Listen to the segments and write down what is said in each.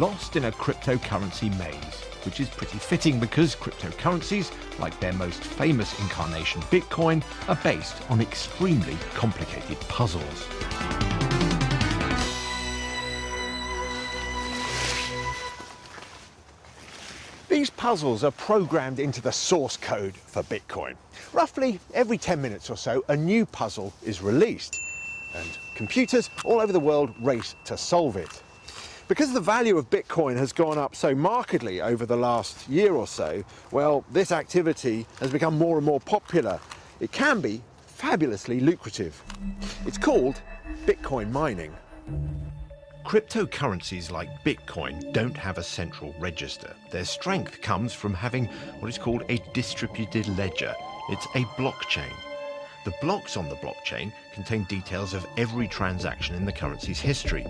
lost in a cryptocurrency maze, which is pretty fitting because cryptocurrencies, like their most famous incarnation Bitcoin, are based on extremely complicated puzzles. These puzzles are programmed into the source code for Bitcoin. Roughly every 10 minutes or so, a new puzzle is released, and computers all over the world race to solve it. Because the value of Bitcoin has gone up so markedly over the last year or so, well, this activity has become more and more popular. It can be fabulously lucrative. It's called Bitcoin mining. Cryptocurrencies like Bitcoin don't have a central register. Their strength comes from having what is called a distributed ledger. It's a blockchain. The blocks on the blockchain contain details of every transaction in the currency's history.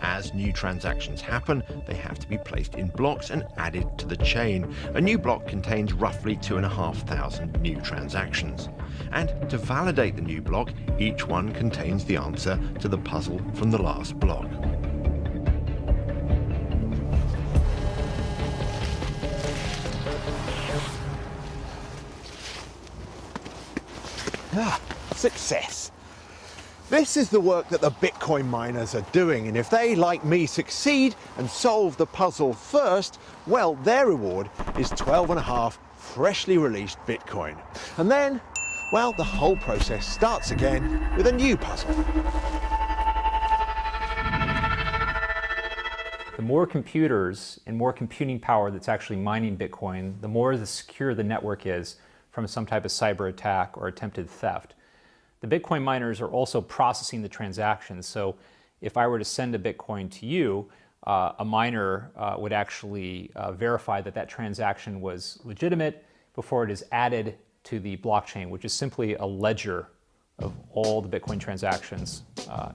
As new transactions happen, they have to be placed in blocks and added to the chain. A new block contains roughly 2,500 new transactions. And to validate the new block, each one contains the answer to the puzzle from the last block. Success. This is the work that the Bitcoin miners are doing, and if they, like me, succeed and solve the puzzle first, well, their reward is 12.5 freshly released Bitcoin. And then, well, the whole process starts again with a new puzzle. The more computers and more computing power that's actually mining Bitcoin, the more secure the network is from some type of cyber attack or attempted theft. The Bitcoin miners are also processing the transactions. So if I were to send a Bitcoin to you, a miner would actually verify that that transaction was legitimate before it is added to the blockchain, which is simply a ledger of all the Bitcoin transactions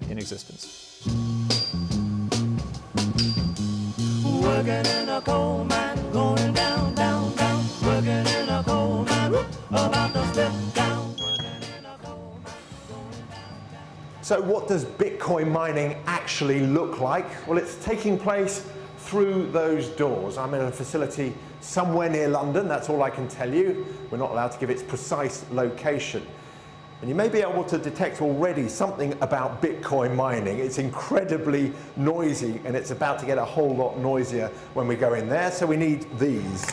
in existence. Working in a coal mine, going down, down, down. Working in a coal mine, about to step down. So what does Bitcoin mining actually look like? Well, it's taking place through those doors. I'm in a facility somewhere near London, that's all I can tell you. We're not allowed to give its precise location. And you may be able to detect already something about Bitcoin mining. It's incredibly noisy, and it's about to get a whole lot noisier when we go in there, so we need these.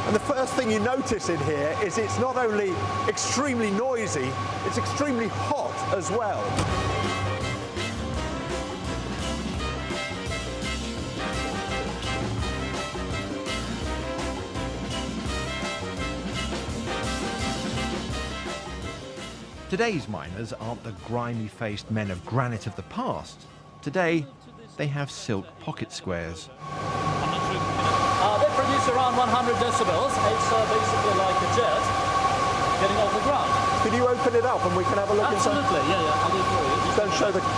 And the first thing you notice in here is it's not only extremely noisy, it's extremely hot as well. Today's miners aren't the grimy-faced men of granite of the past. Today, they have silk pocket squares. They produce around 100 decibels. It's basically like a jet getting off the ground. Could you open it up and we can have a look inside? Absolutely, yeah, I'll do it for you.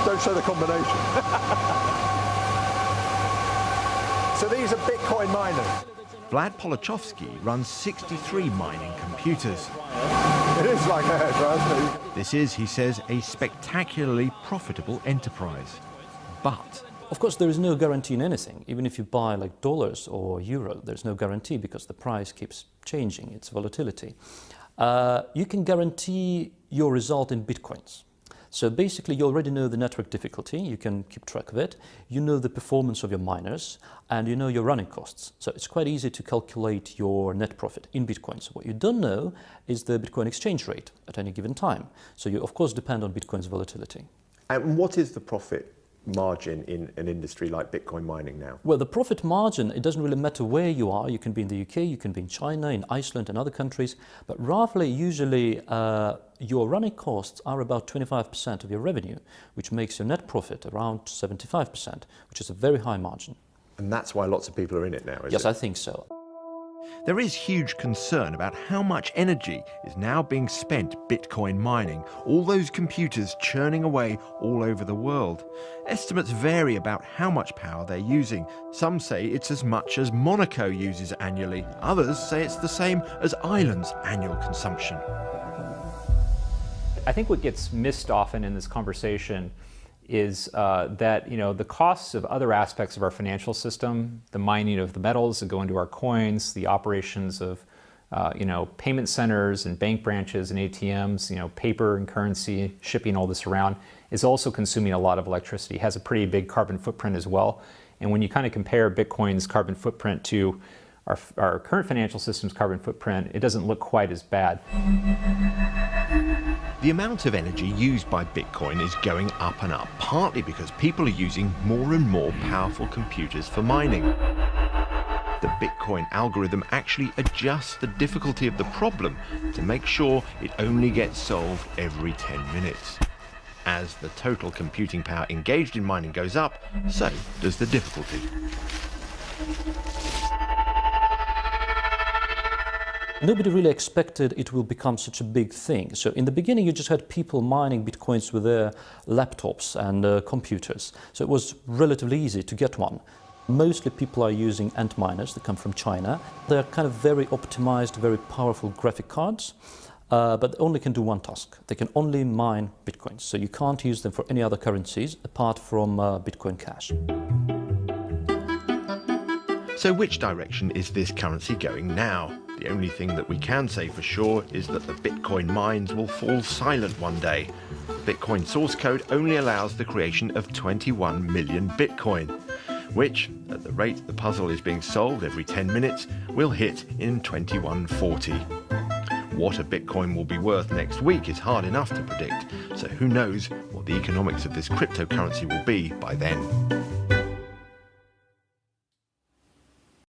Don't show the combination. So these are Bitcoin miners. Vlad Polachowski runs 63 mining computers. It is like a hairdryer. This is, he says, a spectacularly profitable enterprise. But of course, there is no guarantee in anything. Even if you buy like dollars or euro, there's no guarantee because the price keeps changing, it's volatility. You can guarantee your result in Bitcoins. So basically, you already know the network difficulty, you can keep track of it, you know the performance of your miners, and you know your running costs. So it's quite easy to calculate your net profit in Bitcoins. What you don't know is the Bitcoin exchange rate at any given time. So you, of course, depend on Bitcoin's volatility. And what is the profit margin in an industry like Bitcoin mining now? Well, the profit margin, it doesn't really matter where you are. You can be in the UK, you can be in China, in Iceland and other countries, but roughly, usually, your running costs are about 25% of your revenue, which makes your net profit around 75%, which is a very high margin. And that's why lots of people are in it now, is it? Yes, I think so. There is huge concern about how much energy is now being spent Bitcoin mining, all those computers churning away all over the world. Estimates vary about how much power they're using. Some say it's as much as Monaco uses annually. Others say it's the same as Ireland's annual consumption. I think what gets missed often in this conversation is that the costs of other aspects of our financial system, the mining of the metals that go into our coins, the operations of payment centers and bank branches and ATMs, paper and currency, shipping all this around, is also consuming a lot of electricity. It has a pretty big carbon footprint as well. And when you kind of compare Bitcoin's carbon footprint to our current financial system's carbon footprint, it doesn't look quite as bad. The amount of energy used by Bitcoin is going up and up, partly because people are using more and more powerful computers for mining. The Bitcoin algorithm actually adjusts the difficulty of the problem to make sure it only gets solved every 10 minutes. As the total computing power engaged in mining goes up, so does the difficulty. Nobody really expected it will become such a big thing. So in the beginning, you just had people mining Bitcoins with their laptops and computers. So it was relatively easy to get one. Mostly people are using Antminers that come from China. They're kind of very optimized, very powerful graphic cards, but they only can do one task. They can only mine Bitcoins. So you can't use them for any other currencies apart from Bitcoin Cash. So which direction is this currency going now? The only thing that we can say for sure is that the Bitcoin mines will fall silent one day. The Bitcoin source code only allows the creation of 21 million Bitcoin, which, at the rate the puzzle is being solved every 10 minutes, will hit in 2140. What a Bitcoin will be worth next week is hard enough to predict, so who knows what the economics of this cryptocurrency will be by then.